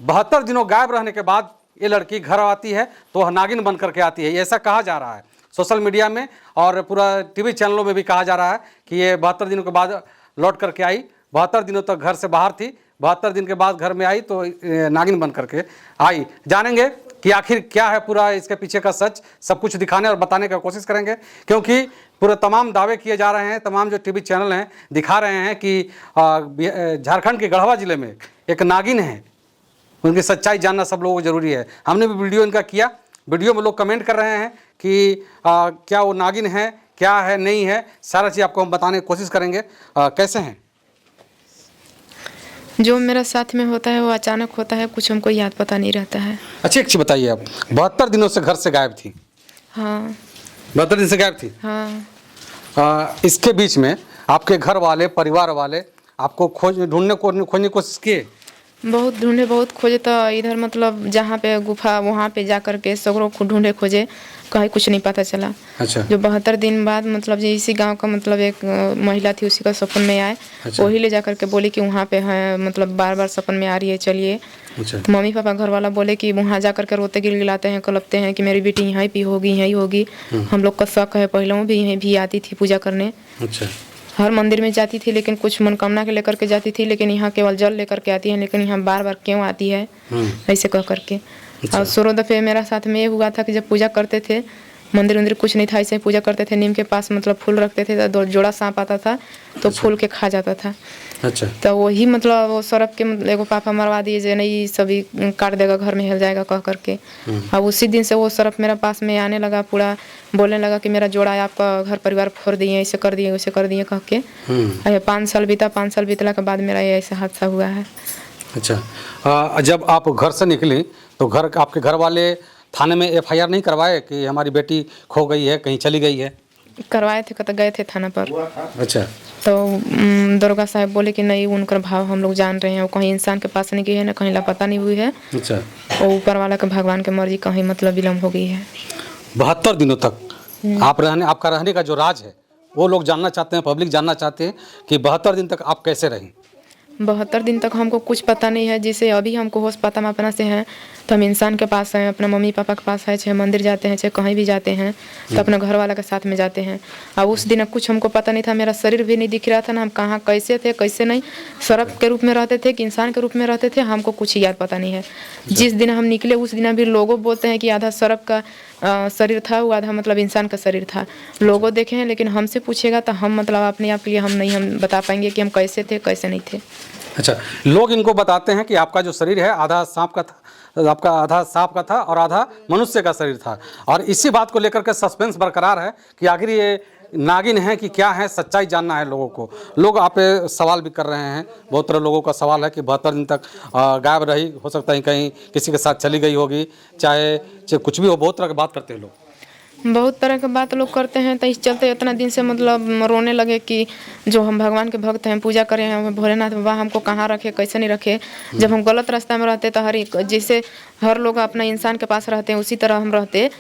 72 दिनों गायब रहने के बाद ये लड़की घर आती है तो नागिन बन करके आती है, ऐसा कहा जा रहा है सोशल मीडिया में और पूरा टीवी चैनलों में भी कहा जा रहा है कि ये 72 दिनों के बाद लौट करके आई। 72 दिनों तक घर से बाहर थी, 72 दिन के बाद घर में आई तो नागिन बन करके आई। जानेंगे कि आखिर क्या है पूरा इसके पीछे का सच, सब कुछ दिखाने और बताने की कोशिश करेंगे, क्योंकि पूरे तमाम दावे किए जा रहे हैं, तमाम जो टीवी चैनल हैं दिखा रहे हैं कि झारखंड के गढ़वा जिले में एक नागिन है, उनकी सच्चाई जानना सब लोगों को जरूरी है। हमने भी वीडियो इनका किया, वीडियो में लोग कमेंट कर रहे हैं कि क्या वो नागिन है, क्या है, नहीं है, सारा चीज़ आपको हम बताने की कोशिश करेंगे। कैसे हैं? जो मेरा साथ में होता है वो अचानक होता है, कुछ हमको याद पता नहीं रहता है। अच्छा एक चीज़ बताइए, आप 72 दिनों से घर से गायब थी? हाँ 72 दिन से गायब थी। हाँ। इसके बीच में आपके घर वाले, परिवार वाले आपको खोजने की कोशिश किए? बहुत ढूंढे, बहुत खोजे, तो इधर मतलब जहाँ पे गुफा वहाँ पे जा कर के सगरों को ढूंढे खोजे, कहीं कुछ नहीं पता चला। अच्छा। जो 72 दिन बाद मतलब जो इसी गांव का मतलब एक महिला थी, उसी का सपन में आए। अच्छा। वही ले जा कर के बोले कि वहाँ पे है, मतलब बार बार सपन में आ रही है, चलिए। अच्छा। तो मम्मी पापा घर वाला बोले कि वहाँ जा कर के रोते गिलगिलाते हैं, कलपते हैं कि मेरी बेटी यहीं पे होगी, यहीं होगी। हम लोग का शक है, पहले भी यहीं भी आती थी पूजा करने। अच्छा। हर मंदिर में जाती थी, लेकिन कुछ मनोकामना के लेकर के जाती थी, लेकिन यहाँ केवल जल लेकर के आती है, लेकिन यहाँ बार बार क्यों आती है ऐसे कह करके। और शुरू दफे मेरा साथ में ये हुआ था कि जब पूजा करते थे, मंदिर कुछ नहीं था, ऐसे पूजा करते थे, नीम के पास मतलब फूल रखते थे, तो जोड़ा सांप आता था तो फूल के खा जाता था। अच्छा। तो वही मतलब वो सरप के मतलब एगो पापा मरवा दिए, जो नहीं सभी काट देगा, घर में हिल जाएगा कह करके। अब उसी दिन से वो सरप मेरा पास में आने लगा, पूरा बोलने लगा कि मेरा जोड़ा है, आपका घर परिवार फोड़ दिए, ऐसे कर दिए, वैसे कर दिए कह के। 5 साल बीता, 5 साल बीतला के बाद मेरा ये ऐसा हादसा हुआ है। अच्छा। जब आप घर से निकली तो आपके घर वाले थाने में FIR नहीं करवाए कि हमारी बेटी खो गई है, कहीं चली गई है? करवाए थे, तो गए थे थाना पर। अच्छा। तो दुर्गा साहब बोले कि नहीं, उनका भाव हम लोग जान रहे हैं, वो कहीं इंसान के पास नहीं गई है, ना कहीं लापता नहीं हुई है। अच्छा। वो ऊपर वाला के भगवान के मर्जी, कहीं मतलब विलम्ब हो गई है। 72 दिनों तक आपका रहने का जो राज है वो लोग जानना चाहते हैं, पब्लिक जानना चाहते हैं कि 72 दिन तक आप कैसे रहीं? 72 दिन तक हमको कुछ पता नहीं है। जैसे अभी हमको होश पता मापना से हैं, तो हम इंसान के पास हैं, अपने मम्मी पापा के पास है, चाहे मंदिर जाते हैं, चाहे कहीं भी जाते हैं, तो अपने घर वाला के साथ में जाते हैं। अब उस दिन कुछ हमको पता नहीं था, मेरा शरीर भी नहीं दिख रहा था ना, हम कहाँ कैसे थे कैसे नहीं, सरप के रूप में रहते थे कि इंसान के रूप में रहते थे, हमको कुछ याद पता नहीं है। जिस दिन हम निकले उस दिन भी लोगों बोलते हैं कि आधा सरप का शरीर था, वो आधा मतलब इंसान का शरीर था। लोगों देखे हैं, लेकिन हमसे पूछेगा तो हम मतलब अपने आप के लिए हम बता पाएंगे कि हम कैसे थे कैसे नहीं थे। अच्छा, लोग इनको बताते हैं कि आपका जो शरीर है आधा सांप का था, आपका आधा सांप का था और आधा मनुष्य का शरीर था, और इसी बात को लेकर के सस्पेंस बरकरार है कि आखिर ये नागिन है कि क्या है, सच्चाई जानना है लोगों को। लोग आप पे सवाल भी कर रहे हैं, बहुत तरह लोगों का सवाल है कि 72 दिन तक गायब रही, हो सकता है कहीं किसी के साथ चली गई होगी, चाहे कुछ भी हो, बहुत तरह की बात करते हैं लोग। बहुत तरह के बात लोग करते हैं, तो इस चलते इतना दिन से मतलब रोने लगे कि जो हम भगवान के भक्त हैं, पूजा करें हैं, भोलेनाथ बाबा हमको कहाँ रखे, कैसे नहीं रखे। जब हम गलत रास्ता में रहते तो जैसे हर लोग अपना इंसान के पास रहते हैं, उसी तरह हम रहते।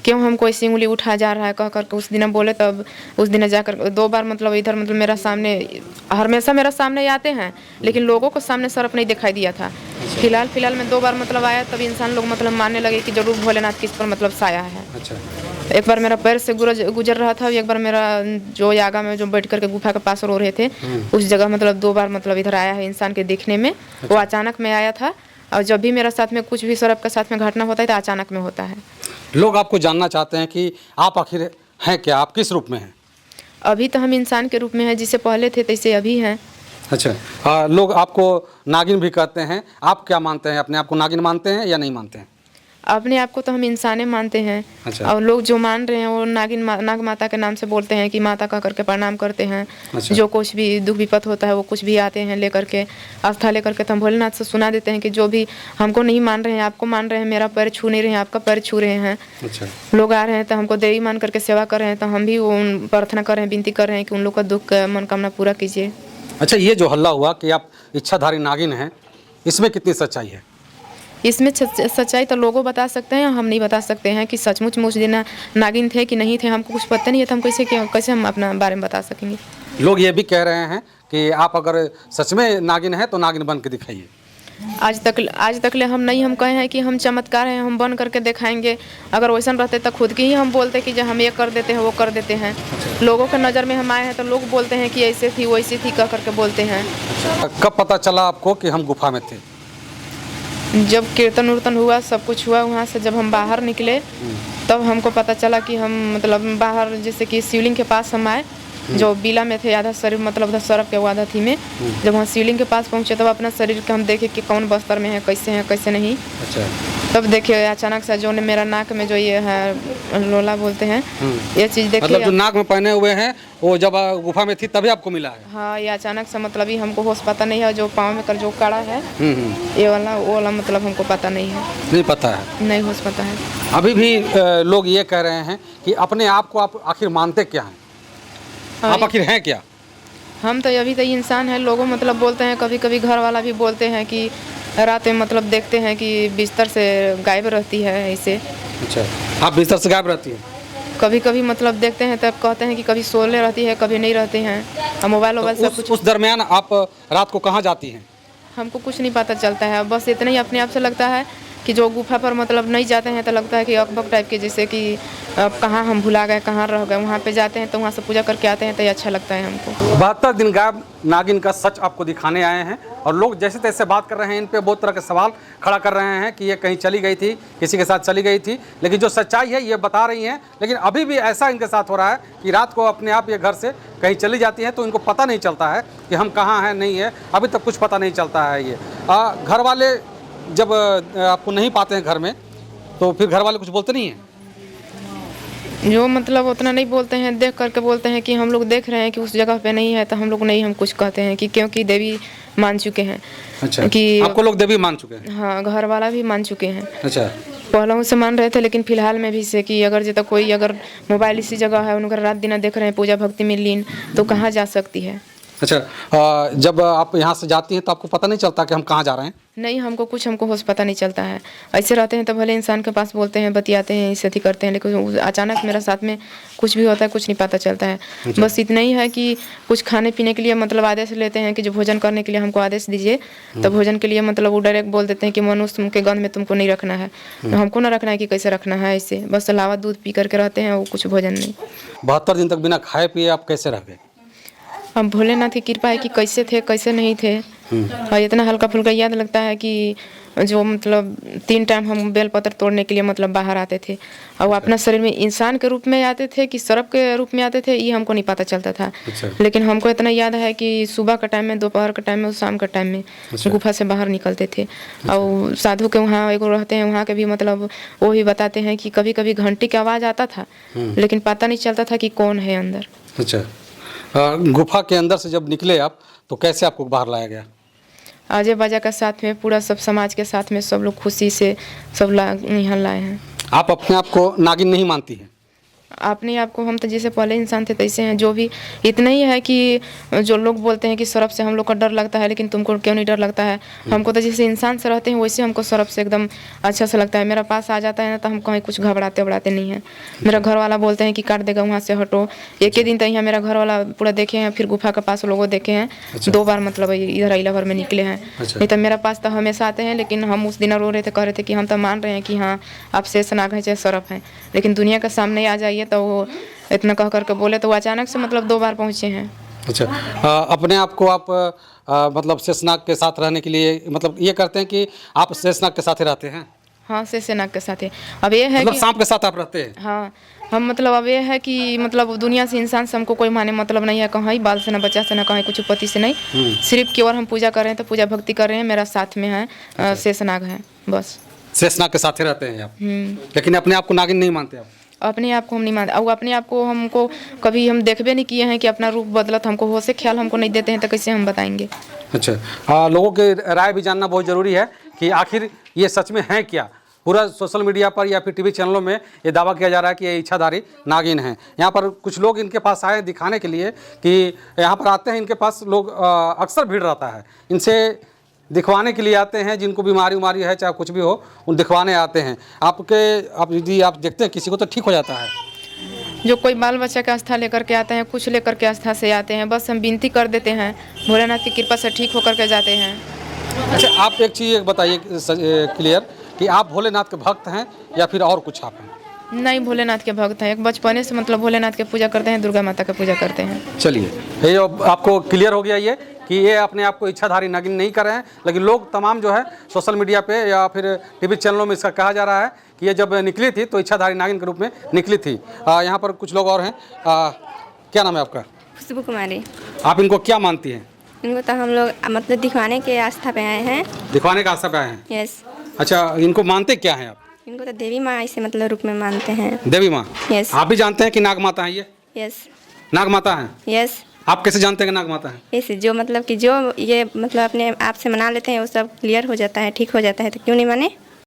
क्यों हमको ऐसी उंगली उठा जा रहा है कह करके उस दिन बोले। तब उस दिन जाकर 2 बार मतलब इधर मतलब मेरा सामने, हमेशा मेरा सामने आते हैं, लेकिन लोगों को सामने सरप नहीं दिखाई दिया था। फिलहाल में 2 बार मतलब आया, तब इंसान लोग मतलब मानने लगे कि जरूर भोलेनाथ किस पर मतलब साया है। अच्छा। एक बार मेरा पैर से गुजर रहा था, एक बार मेरा जो यागा में जो बैठ करके गुफा के पास रो रहे थे, उस जगह मतलब 2 बार मतलब इधर आया है इंसान के देखने में। वो अचानक में आया था, और जब भी मेरा साथ में कुछ भी सरप के साथ में घटना होता है तो अचानक में होता है। लोग आपको जानना चाहते हैं कि आप आखिर हैं क्या, आप किस रूप में हैं? अभी तो हम इंसान के रूप में हैं, जिससे पहले थे तैसे अभी हैं। अच्छा। लोग आपको नागिन भी कहते हैं, आप क्या मानते हैं, अपने आप को नागिन मानते हैं या नहीं मानते हैं? अपने आप को तो हम इंसाने मानते हैं। अच्छा। और लोग जो मान रहे हैं वो नाग माता के नाम से बोलते हैं कि माता का करके प्रणाम करते हैं। अच्छा। जो कुछ भी दुख विपत होता है वो कुछ भी आते हैं लेकर के, आस्था लेकर के, तो हम भोलेनाथ से सुना देते हैं कि जो भी हमको नहीं मान रहे हैं, आपको मान रहे हैं, मेरा पैर छू नहीं रहे हैं, आपका पैर छू रहे हैं। अच्छा। लोग आ रहे हैं तो हमको देवी मान करके सेवा कर रहे हैं, तो हम भी प्रार्थना कर रहे हैं, विनती कर रहे हैं कि उन लोग का दुख मनोकामना पूरा कीजिए। अच्छा, ये जो हल्ला हुआ कि आप इच्छाधारी नागिन हैं, इसमें कितनी सच्चाई है? इसमें सच्चाई तो लोगों बता सकते हैं, हम नहीं बता सकते हैं कि सचमुच मुझ दिन नागिन थे कि नहीं थे। हमको कुछ पता नहीं है, तो हम कैसे हम अपना बारे में बता सकेंगे। लोग ये भी कह रहे हैं कि आप अगर सच में नागिन हैं तो नागिन बन के दिखाइए। आज तक ले हम नहीं हम कहे हैं कि हम चमत्कार हैं, हम बन करके दिखाएंगे। अगर वैसा रहते तो खुद की ही हम बोलते कि जो हम ये कर देते हैं वो कर देते हैं। लोगों के नज़र में हम आए हैं तो लोग बोलते हैं कि ऐसे थी वैसी थी कह करके बोलते हैं। कब पता चला आपको कि हम गुफा में थे? जब कीर्तन उर्तन हुआ, सब कुछ हुआ, वहाँ से जब हम बाहर निकले तब हमको पता चला कि हम मतलब बाहर जैसे कि शिवलिंग के पास हम आए, जो बीला में थे आधा शरीर मतलब सड़क के आधा थी में। जब वहाँ शिवलिंग के पास पहुँचे तब अपना शरीर के हम देखे कि कौन बस्तर में है कैसे नहीं। अच्छा। तब देखे अचानक से जो ने मेरा नाक में जो ये है लोला बोलते हैं, ये चीज़ देखे। मतलब जो नाक में पहने हुए हैं वो जब गुफा में थी तभी आपको मिला है? हाँ, ये अचानक से मतलब ही हमको होश पता नहीं है। जो पाँव में कर जो काड़ा है ये वाला वो वाला मतलब हमको पता नहीं है। नहीं पता है? नहीं होश पता है। अभी भी लोग ये कह रहे हैं कि अपने आप को आप आखिर मानते क्या हैं? आप आखिर हैं क्या? हम तो अभी तो इंसान हैं। लोगों मतलब बोलते हैं, कभी कभी घर वाला भी बोलते हैं कि रात में मतलब देखते हैं कि बिस्तर से गायब रहती है ऐसे। अच्छा, आप बिस्तर से गायब रहती हैं? कभी कभी मतलब देखते हैं तब कहते हैं कि कभी सोले रहती है कभी नहीं रहते हैं। और मोबाइल सब कुछ। उस दरमियान आप रात को कहाँ जाती हैं? हमको कुछ नहीं पता चलता है, बस इतना ही अपने आप से लगता है कि जो गुफा पर मतलब नहीं जाते हैं तो लगता है कि अकबक टाइप के, जैसे कि अब कहाँ हम भुला गए, कहाँ रह गए। वहाँ पे जाते हैं तो वहाँ से पूजा करके आते हैं तो ये अच्छा लगता है हमको। 72 दिन गायब नागिन का सच आपको दिखाने आए हैं और लोग जैसे तैसे बात कर रहे हैं, इन पे बहुत तरह के सवाल खड़ा कर रहे हैं कि ये कहीं चली गई थी, किसी के साथ चली गई थी, लेकिन जो सच्चाई है ये बता रही हैं। लेकिन अभी भी ऐसा इनके साथ हो रहा है कि रात को अपने आप ये घर से कहीं चली जाती हैं तो इनको पता नहीं चलता है कि हम कहाँ हैं, नहीं है, अभी तक कुछ पता नहीं चलता है। ये घर वाले जब आपको नहीं पाते हैं घर में तो फिर घर वाले कुछ बोलते नहीं हैं? जो मतलब उतना नहीं बोलते हैं, देख करके बोलते हैं कि हम लोग देख रहे हैं कि उस जगह पे नहीं है तो हम लोग नहीं हम कुछ कहते हैं कि क्योंकि देवी मान चुके हैं। अच्छा, कि आपको लोग देवी मान चुके हैं? हाँ, घर वाला भी मान चुके हैं। अच्छा, पहले से मान रहे थे लेकिन फिलहाल में भी से कि अगर जब तक कोई अगर मोबाइल इसी जगह है उनका रात दिन देख रहे हैं पूजा भक्ति में लीन तो कहाँ जा सकती है। अच्छा, जब आप यहाँ से जाती हैं तो आपको पता नहीं चलता कि हम कहाँ जा रहे हैं? नहीं, हमको होश पता नहीं चलता है। ऐसे रहते हैं तो भले इंसान के पास बोलते हैं, बतियाते हैं, इसे करते हैं, लेकिन अचानक मेरे साथ में कुछ भी होता है, कुछ नहीं पता चलता है। बस इतना ही है कि कुछ खाने पीने के लिए मतलब आदेश लेते हैं कि जो भोजन करने के लिए हमको आदेश दीजिए, तो भोजन के लिए मतलब वो डायरेक्ट बोल देते हैं कि मनुष्य के गंध में तुमको नहीं रखना है। तो हमको ना रखना है कि कैसे रखना है, ऐसे बस अलावा दूध पी करके रहते हैं, वो कुछ भोजन नहीं। 72 दिन तक बिना खाए पिए आप कैसे रह गए? हम भोलेनाथ की कृपा है कि कैसे थे कैसे नहीं थे। और इतना हल्का फुल्का याद लगता है कि जो मतलब 3 टाइम हम बेलपत्र तोड़ने के लिए मतलब बाहर आते थे और वो अपना शरीर में इंसान के रूप में आते थे कि सर्प के रूप में आते थे, ये हमको नहीं पता चलता था। अच्छा। लेकिन हमको इतना याद है कि सुबह का टाइम में, दोपहर का टाइम में और शाम का टाइम में गुफा से बाहर निकलते थे। और साधु के वहाँ एक रहते हैं, वहाँ के भी मतलब वो भी बताते हैं कि कभी कभी घंटी की आवाज़ आता था लेकिन पता नहीं चलता था कि कौन है अंदर। अच्छा, गुफा के अंदर से जब निकले आप तो कैसे आपको बाहर लाया गया? आजे बाजा के साथ में, पूरा सब समाज के साथ में सब लोग खुशी से सब यहाँ लाए हैं। आप अपने आप को नागिन नहीं मानती हैं? अपने आप को हम तो जैसे पहले इंसान थे तैसे हैं। जो भी इतना ही है कि जो लोग बोलते हैं कि सर्प से हम लोग का डर लगता है, लेकिन तुमको क्यों नहीं डर लगता है? हमको तो जैसे इंसान से रहते हैं वैसे हमको सर्प से एकदम अच्छा से लगता है। मेरा पास आ जाता है ना तो हम कहीं कुछ घबराते नहीं हैं। मेरा घर वाला बोलते हैं कि काट देगा, वहाँ से हटो। एक ही दिन तो यहाँ मेरा घर वाला पूरा देखे हैं, फिर गुफा के पास लोगों देखे हैं। 2 बार मतलब इधर अइला भर में निकले हैं। नहीं तो मेरा पास तो हमेशा आते हैं, लेकिन हम उस दिन रो रहे थे, कह रहे थे कि हम तो मान रहे हैं कि हाँ आप शेषनाग हैं चाहे सर्प हैं, लेकिन दुनिया के सामने आ जाइए। तो वो इतना कह करके बोले तो वो अचानक से मतलब 2 बार पहुँचे हैं। अच्छा, अपने आप को आप मतलब शेषनाग के साथ रहने के लिए मतलब ये करते हैं कि आप शेषनाग के साथ ही रहते हैं? हाँ, शेषनाग के साथ है। अब ये है मतलब कि सांप के साथ आप रहते हैं? हाँ, हम मतलब अब ये है कि मतलब दुनिया से इंसान से हमको कोई माने मतलब नहीं है, कहीं बाल से ना बच्चा से ना कहीं कुछ पति से नहीं। सिर्फ केवल हम पूजा कर रहे हैं तो पूजा भक्ति कर रहे हैं, मेरा साथ में है शेषनाग है, बस। शेषनाग के साथ ही रहते हैं आप, लेकिन अपने आप को नागिन नहीं मानते आप? अपने आप को हम नहीं मानते। और अपने आप को हमको कभी हम देखबे नहीं किए हैं कि अपना रूप बदलत हमको हो से ख्याल हमको नहीं देते हैं तो कैसे हम बताएंगे? अच्छा, लोगों की राय भी जानना बहुत ज़रूरी है कि आखिर ये सच में है क्या। पूरा सोशल मीडिया पर या फिर टीवी चैनलों में ये दावा किया जा रहा है कि ये इच्छाधारी नागिन हैं। यहाँ पर कुछ लोग इनके पास आए दिखाने के लिए कि यहाँ पर आते हैं, इनके पास लोग अक्सर भीड़ रहता है, इनसे दिखवाने के लिए आते हैं। जिनको बीमारी उमारी है चाहे कुछ भी हो, उन दिखवाने आते हैं। आप यदि आप देखते हैं किसी को तो ठीक हो जाता है। जो कोई बाल बच्चा का आस्था लेकर के आते हैं, कुछ लेकर के आस्था से आते हैं, बस हम विनती कर देते हैं, भोलेनाथ की कृपा से ठीक होकर के जाते हैं। अच्छा, आप एक चीज़ बताइए क्लियर कि आप भोलेनाथ के भक्त हैं या फिर और कुछ आप हैं? नहीं, भोलेनाथ के भक्त हैं। एक बचपने से मतलब भोलेनाथ के पूजा करते हैं, दुर्गा माता का पूजा करते हैं। चलिए, ये अब आपको क्लियर हो गया ये कि ये अपने आप को इच्छाधारी नागिन नहीं कर रहे हैं, लेकिन लोग तमाम जो है सोशल मीडिया पे या फिर टीवी चैनलों में इसका कहा जा रहा है कि ये जब निकली थी तो इच्छाधारी नागिन के रूप में निकली थी। यहाँ पर कुछ लोग और हैं। क्या नाम है आपका? खुशबू कुमारी। आप इनको क्या मानती हैं? इनको तो हम लोग मतलब दिखवाने के आस्था पे आए हैं। दिखवाने का आशा पे आए हैं? यस। अच्छा, इनको मानते क्या हैं आप? इनको तो देवी माँ ऐसे मतलब रूप में मानते हैं। देवी माँ? यस। आप भी जानते हैं कि नाग माता है ये? यस। नाग माता है? यस। आप कैसे जानते हैं कि नाग माता है? ऐसे जो मतलब कि जो ये मतलब अपने आप से मना लेते हैं वो सब क्लियर हो जाता है, ठीक हो जाता है, तो क्यों नहीं माने?